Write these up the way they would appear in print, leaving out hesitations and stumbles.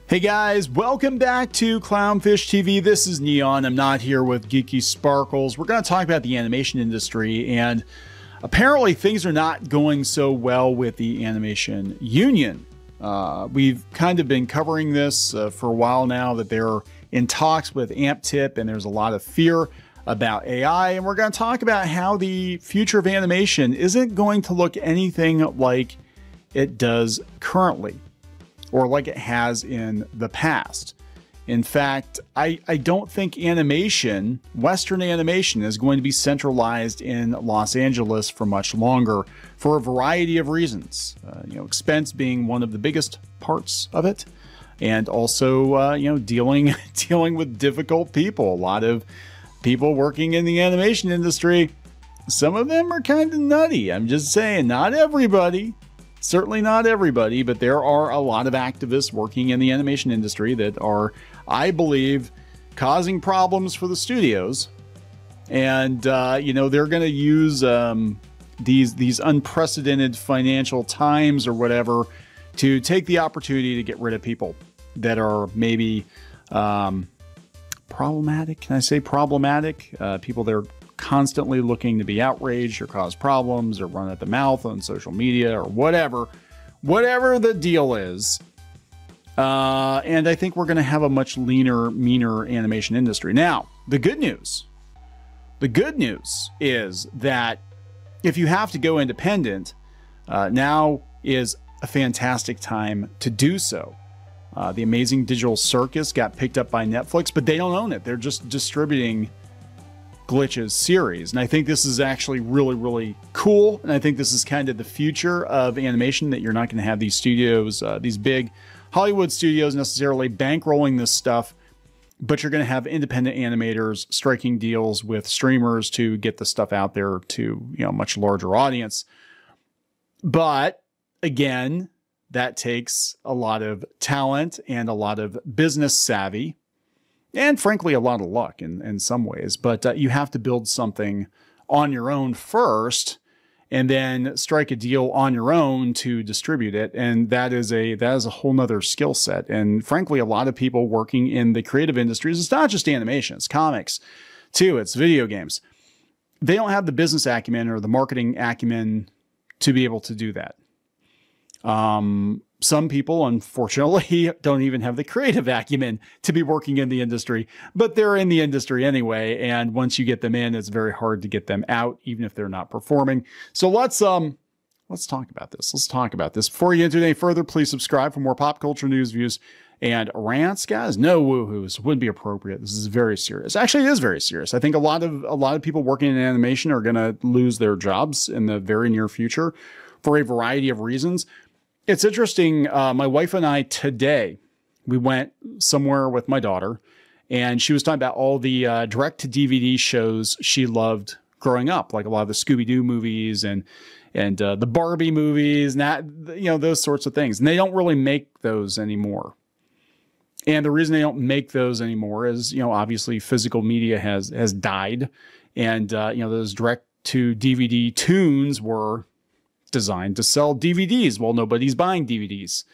Hey guys, welcome back to Clownfish TV. This is Neon. I'm not here with Geeky Sparkles. We're going to talk about the animation industry, and apparently things are not going so well with the animation union. We've kind of been covering this for a while now, that they're in talks with AmpTip, and there's a lot of fear about AI, and we're going to talk about how the future of animation isn't going to look anything like it does currently, or like it has in the past. In fact, I don't think animation, Western animation, is going to be centralized in Los Angeles for much longer, for a variety of reasons. Expense being one of the biggest parts of it, and also dealing with difficult people. A lot of people working in the animation industry, some of them are kind of nutty. I'm just saying, not everybody. Certainly not everybody, but there are a lot of activists working in the animation industry that are, I believe, causing problems for the studios. And, they're going to use these unprecedented financial times or whatever to take the opportunity to get rid of people that are maybe problematic. Can I say problematic? People that are constantly looking to be outraged or cause problems or run at the mouth on social media or whatever the deal is. And I think we're going to have a much leaner, meaner animation industry. Now, the good news is that if you have to go independent, now is a fantastic time to do so. The Amazing Digital Circus got picked up by Netflix, but they don't own it. They're just distributing Glitch's series. And I think this is actually really, really cool. And I think this is kind of the future of animation, that you're not going to have these studios, these big Hollywood studios necessarily bankrolling this stuff, but you're going to have independent animators striking deals with streamers to get the stuff out there to, a much larger audience. But again, that takes a lot of talent and a lot of business savvy, and frankly, a lot of luck in some ways. But you have to build something on your own first, and then strike a deal on your own to distribute it. And that is a whole nother skill set. And frankly, a lot of people working in the creative industries, it's not just animation, it's comics too, it's video games. They don't have the business acumen or the marketing acumen to be able to do that. Some people, unfortunately, don't even have the creative acumen to be working in the industry, but they're in the industry anyway. And once you get them in, it's very hard to get them out, even if they're not performing. So let's talk about this. Let's talk about this. Before you get into any further, please subscribe for more pop culture news, views, and rants. Guys, no woohoos wouldn't be appropriate. This is very serious. Actually, it is very serious. I think a lot of people working in animation are going to lose their jobs in the very near future for a variety of reasons. It's interesting. My wife and I today, we went somewhere with my daughter, and she was talking about all the direct-to-DVD shows she loved growing up, like a lot of the Scooby-Doo movies and the Barbie movies, and that, those sorts of things. And they don't really make those anymore. And the reason they don't make those anymore is, obviously physical media has died, and those direct-to-DVD tunes were designed to sell DVDs. Well, nobody's buying DVDs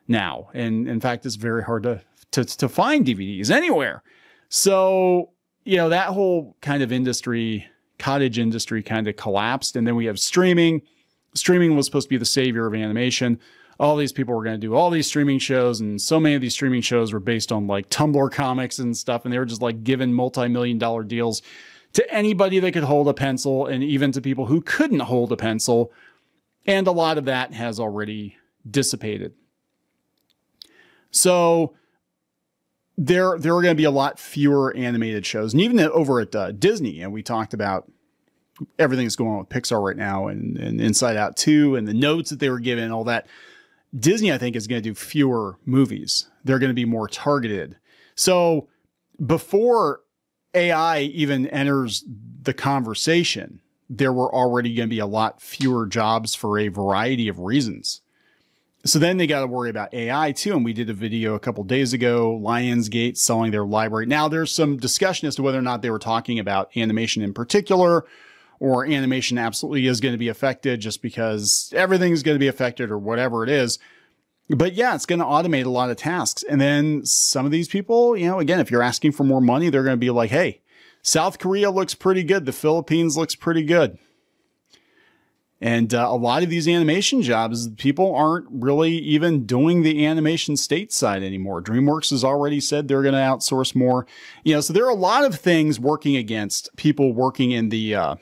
now. And in fact, it's very hard to find DVDs anywhere. So, that whole kind of industry, cottage industry, kind of collapsed. And then we have streaming. Streaming was supposed to be the savior of animation. All these people were going to do all these streaming shows. And so many of these streaming shows were based on like Tumblr comics and stuff. And they were just like given multi-million-dollar deals to anybody that could hold a pencil, and even to people who couldn't hold a pencil. And a lot of that has already dissipated. So there are going to be a lot fewer animated shows. And even over at Disney, and we talked about everything that's going on with Pixar right now, and Inside Out 2, and the notes that they were given, all that. Disney, I think, is going to do fewer movies. They're going to be more targeted. So before AI even enters the conversation, there were already going to be a lot fewer jobs for a variety of reasons. So then they got to worry about AI too. And we did a video a couple days ago, Lionsgate selling their library. Now there's some discussion as to whether or not they were talking about animation in particular, or animation absolutely is going to be affected just because everything's going to be affected or whatever it is. But yeah, it's going to automate a lot of tasks. And then some of these people, you know, again, if you're asking for more money, they're going to be like, hey, South Korea looks pretty good. The Philippines looks pretty good. And a lot of these animation jobs, people aren't really even doing the animation stateside anymore. DreamWorks has already said they're going to outsource more. You know, so there are a lot of things working against people working in the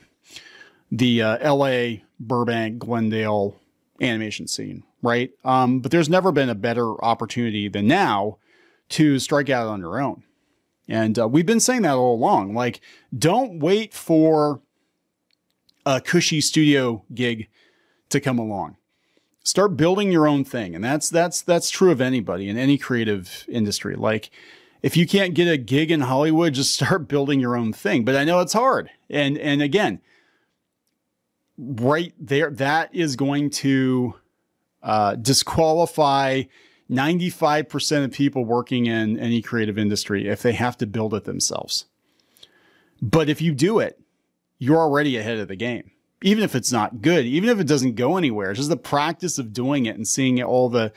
LA, Burbank, Glendale animation scene, right? But there's never been a better opportunity than now to strike out on your own. And we've been saying that all along. Like, don't wait for a cushy studio gig to come along. Start building your own thing. And that's true of anybody in any creative industry. Like, if you can't get a gig in Hollywood, just start building your own thing. But I know it's hard. And again, right there, that is going to disqualify 95% of people working in any creative industry if they have to build it themselves. But if you do it, you're already ahead of the game. Even if it's not good, even if it doesn't go anywhere, it's just the practice of doing it and seeing all the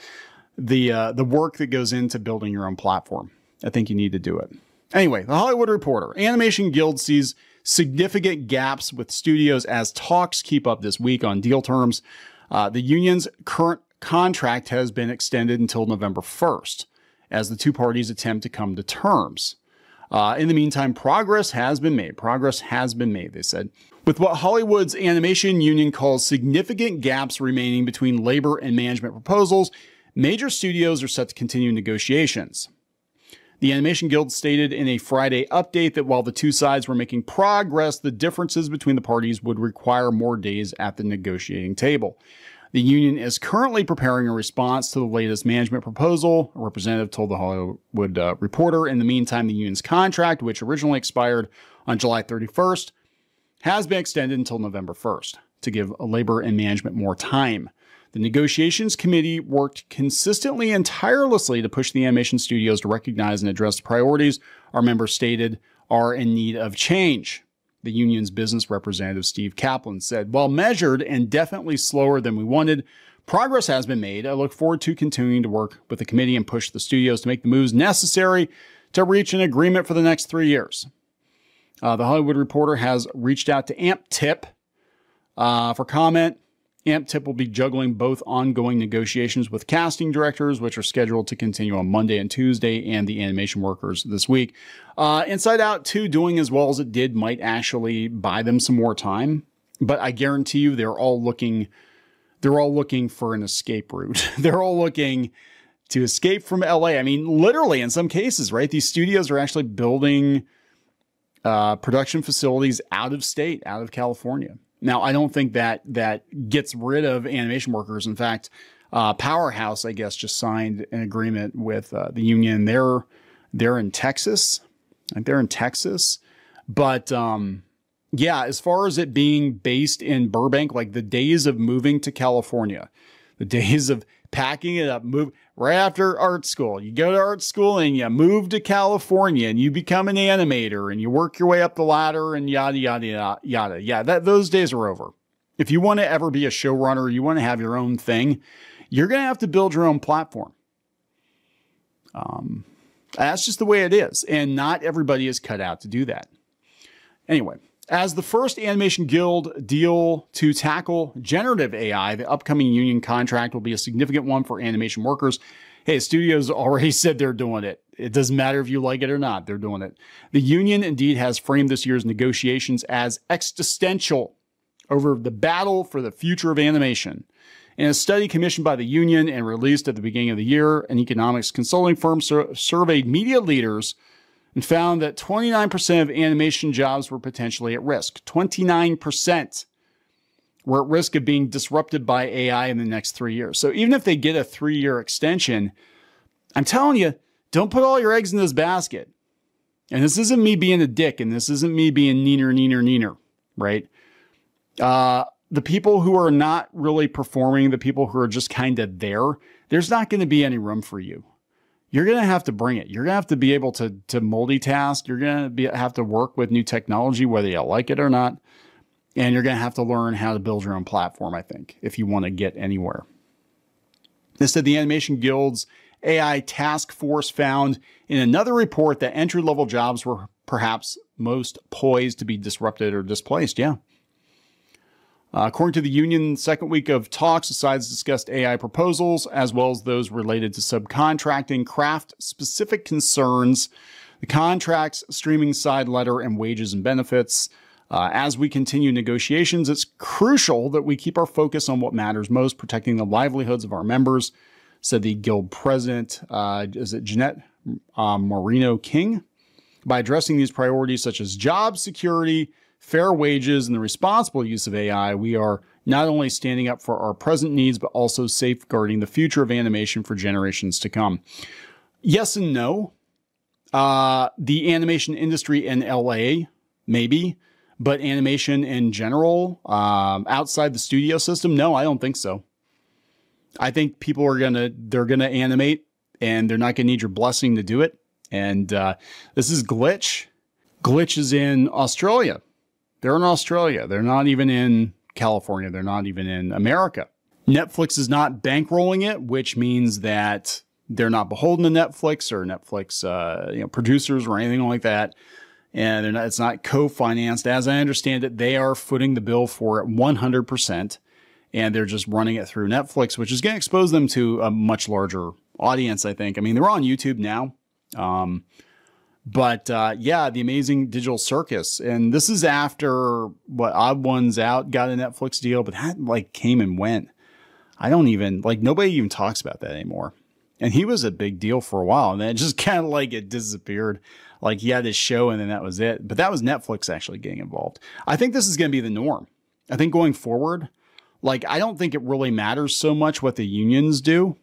work that goes into building your own platform. I think you need to do it. Anyway, The Hollywood Reporter. Animation Guild sees significant gaps with studios as talks keep up this week on deal terms. The union's current contract has been extended until November 1st as the two parties attempt to come to terms. In the meantime, progress has been made. Progress has been made, they said. With what Hollywood's animation union calls significant gaps remaining between labor and management proposals, major studios are set to continue negotiations. The Animation Guild stated in a Friday update that while the two sides were making progress, the differences between the parties would require more days at the negotiating table. The union is currently preparing a response to the latest management proposal, a representative told The Hollywood Reporter. In the meantime, the union's contract, which originally expired on July 31st, has been extended until November 1st to give labor and management more time. The negotiations committee worked consistently and tirelessly to push the animation studios to recognize and address the priorities our members stated are in need of change. The union's business representative, Steve Kaplan, said, while measured and definitely slower than we wanted, progress has been made. I look forward to continuing to work with the committee and push the studios to make the moves necessary to reach an agreement for the next 3 years. The Hollywood Reporter has reached out to AmpTip for comment. AmpTip will be juggling both ongoing negotiations with casting directors, which are scheduled to continue on Monday and Tuesday, and the animation workers this week. Inside Out 2 doing as well as it did might actually buy them some more time, but I guarantee you they're all looking for an escape route. They're all looking to escape from LA. I mean, literally in some cases, right? These studios are actually building production facilities out of state, out of California. Now, I don't think that gets rid of animation workers. In fact, Powerhouse, I guess, just signed an agreement with the union. They're in Texas. I think they're in Texas. But yeah, as far as it being based in Burbank, like the days of moving to California, the days of packing it up, move right after art school. You go to art school and you move to California and you become an animator and you work your way up the ladder and yada, yada, yada. Yeah, those days are over. If you want to ever be a showrunner, you want to have your own thing, you're going to have to build your own platform. That's just the way it is. And not everybody is cut out to do that. Anyway, as the first Animation Guild deal to tackle generative AI, the upcoming union contract will be a significant one for animation workers. Hey, studios already said they're doing it. It doesn't matter if you like it or not, they're doing it. The union indeed has framed this year's negotiations as existential over the battle for the future of animation. In a study commissioned by the union and released at the beginning of the year, an economics consulting firm surveyed media leaders and found that 29% of animation jobs were potentially at risk. 29% were at risk of being disrupted by AI in the next 3 years. So even if they get a 3-year extension, I'm telling you, don't put all your eggs in this basket. And this isn't me being a dick, and this isn't me being neener, right? The people who are not really performing, the people who are just kind of there, there's not going to be any room for you. You're going to have to bring it. You're going to have to be able to multitask. You're going to have to work with new technology, whether you like it or not. And you're going to have to learn how to build your own platform, I think, if you want to get anywhere. This said the Animation Guild's AI task force found in another report that entry-level jobs were perhaps most poised to be disrupted or displaced. Yeah. According to the union's second week of talks, the sides discussed AI proposals as well as those related to subcontracting, craft-specific concerns, the contracts, streaming side letter, and wages and benefits. As we continue negotiations, it's crucial that we keep our focus on what matters most, protecting the livelihoods of our members, said the Guild president, is it Jeanette Moreno King? By addressing these priorities such as job security, fair wages, and the responsible use of AI, we are not only standing up for our present needs, but also safeguarding the future of animation for generations to come. Yes and no. The animation industry in LA, maybe, but animation in general, outside the studio system, no, I don't think so. I think people are they're gonna animate, and they're not gonna need your blessing to do it. And this is Glitch. Glitch is in Australia. They're in Australia. They're not even in California. They're not even in America. Netflix is not bankrolling it, which means that they're not beholden to Netflix or Netflix producers or anything like that. And they're not, it's not co-financed. As I understand it, they are footing the bill for it 100%. And they're just running it through Netflix, which is going to expose them to a much larger audience, I think. I mean, they're on YouTube now. Yeah, The Amazing Digital Circus. And this is after what Odd Ones Out got a Netflix deal, but that like came and went. I don't even nobody even talks about that anymore. And he was a big deal for a while. And then it just kind of like it disappeared. Like he had his show and then that was it. But that was Netflix actually getting involved. I think this is going to be the norm. I think going forward, I don't think it really matters so much what the unions do,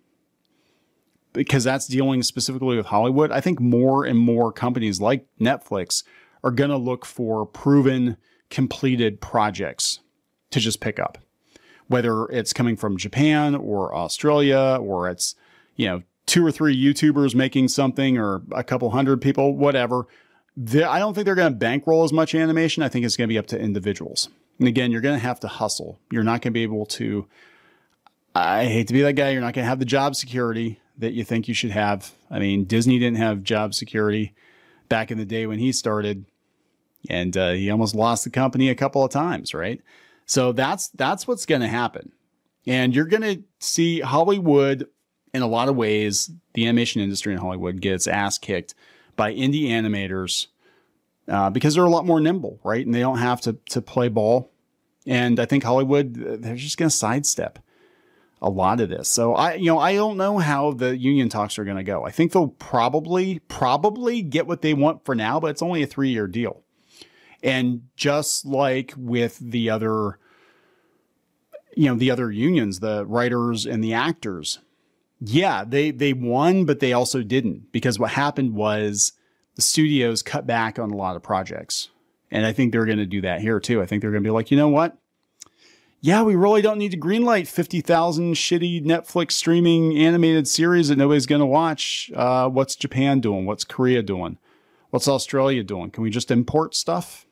because that's dealing specifically with Hollywood. I think more and more companies like Netflix are going to look for proven, completed projects to just pick up, whether it's coming from Japan or Australia, or it's, 2 or 3 YouTubers making something, or a couple hundred people, whatever. I don't think they're going to bankroll as much animation. I think it's going to be up to individuals. And again, you're going to have to hustle. You're not going to be able to, I hate to be that guy, you're not going to have the job security that you think you should have. I mean, Disney didn't have job security back in the day when he started, and he almost lost the company a couple of times, right? So that's what's going to happen. And you're going to see Hollywood, in a lot of ways, the animation industry in Hollywood gets ass kicked by indie animators because they're a lot more nimble, right? And they don't have to play ball. And I think Hollywood, they're just going to sidestep a lot of this. So I don't know how the union talks are going to go. I think they'll probably get what they want for now, but it's only a 3-year deal. And just like with the other, the other unions, the writers and the actors, yeah, they won, but they also didn't, because what happened was the studios cut back on a lot of projects. And I think they're going to do that here too. I think they're going to be like, you know what? Yeah, we really don't need to greenlight 50,000 shitty Netflix streaming animated series that nobody's going to watch. What's Japan doing? What's Korea doing? What's Australia doing? Can we just import stuff?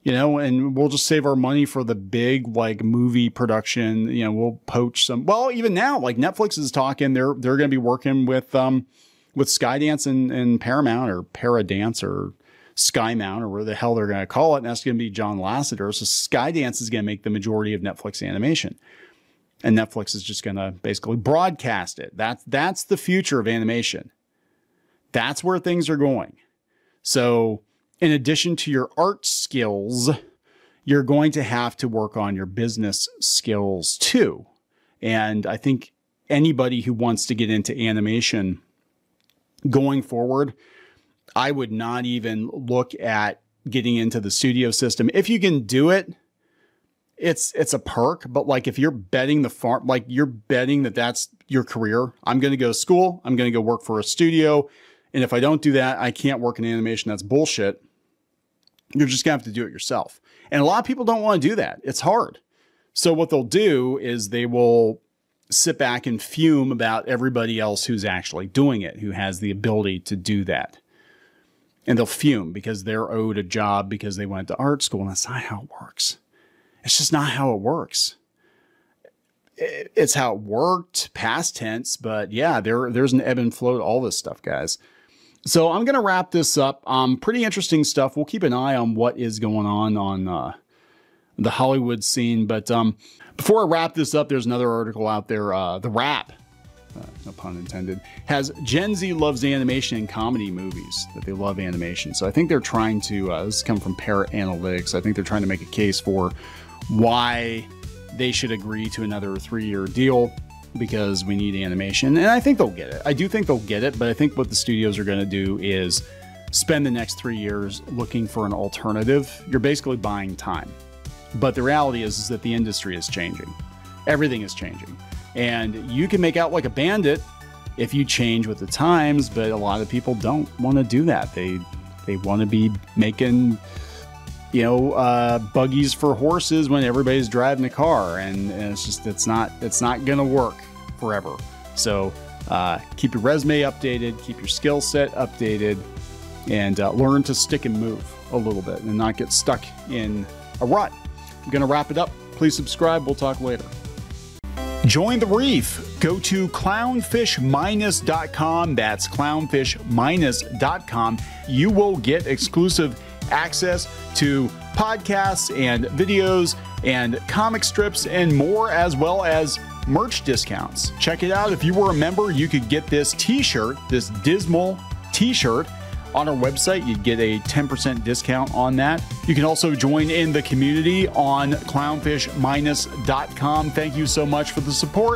And we'll just save our money for the big, movie production. We'll poach some. Well, even now, Netflix is talking, they're going to be working with Skydance and Paramount, or Paradance, or Skymount, or whatever the hell they're going to call it. And that's going to be John Lasseter. So Skydance is going to make the majority of Netflix animation. And Netflix is just going to basically broadcast it. That's the future of animation. That's where things are going. So in addition to your art skills, you're going to have to work on your business skills too. And I think anybody who wants to get into animation going forward, I would not even look at getting into the studio system. If you can do it, it's a perk. But if you're betting the farm, you're betting that that's your career. I'm going to go to school. I'm going to go work for a studio. And if I don't do that, I can't work in animation. That's bullshit. You're just going to have to do it yourself. And a lot of people don't want to do that. It's hard. So what they'll do is they will sit back and fume about everybody else who's actually doing it, who has the ability to do that. And they'll fume because they're owed a job because they went to art school. And that's not how it works. It's just not how it works. it's how it worked, past tense. But yeah, there's an ebb and flow to all this stuff, guys. So I'm going to wrap this up. Pretty interesting stuff. We'll keep an eye on what is going on the Hollywood scene. But before I wrap this up, there's another article out there. The Wrap, no pun intended, has Gen Z loves animation and comedy movies, that they love animation. So I think they're trying to, this comes from Parrot Analytics, I think they're trying to make a case for why they should agree to another 3-year deal, because we need animation. And I think they'll get it. I do think they'll get it, but I think what the studios are going to do is spend the next 3 years looking for an alternative. You're basically buying time. But the reality is that the industry is changing. Everything is changing. And you can make out like a bandit if you change with the times, but a lot of people don't want to do that. They want to be making, buggies for horses when everybody's driving a car, and it's not going to work forever. So keep your resume updated, keep your skill set updated, and learn to stick and move a little bit and not get stuck in a rut. I'm going to wrap it up. Please subscribe. We'll talk later. Join the reef. Go to clownfish-.com. That's clownfish-.com. You will get exclusive access to podcasts and videos and comic strips and more, as well as merch discounts. Check it out. If you were a member, you could get this t-shirt, this Dismal t-shirt, on our website. You'd get a 10% discount on that. You can also join in the community on clownfish-.com. Thank you so much for the support.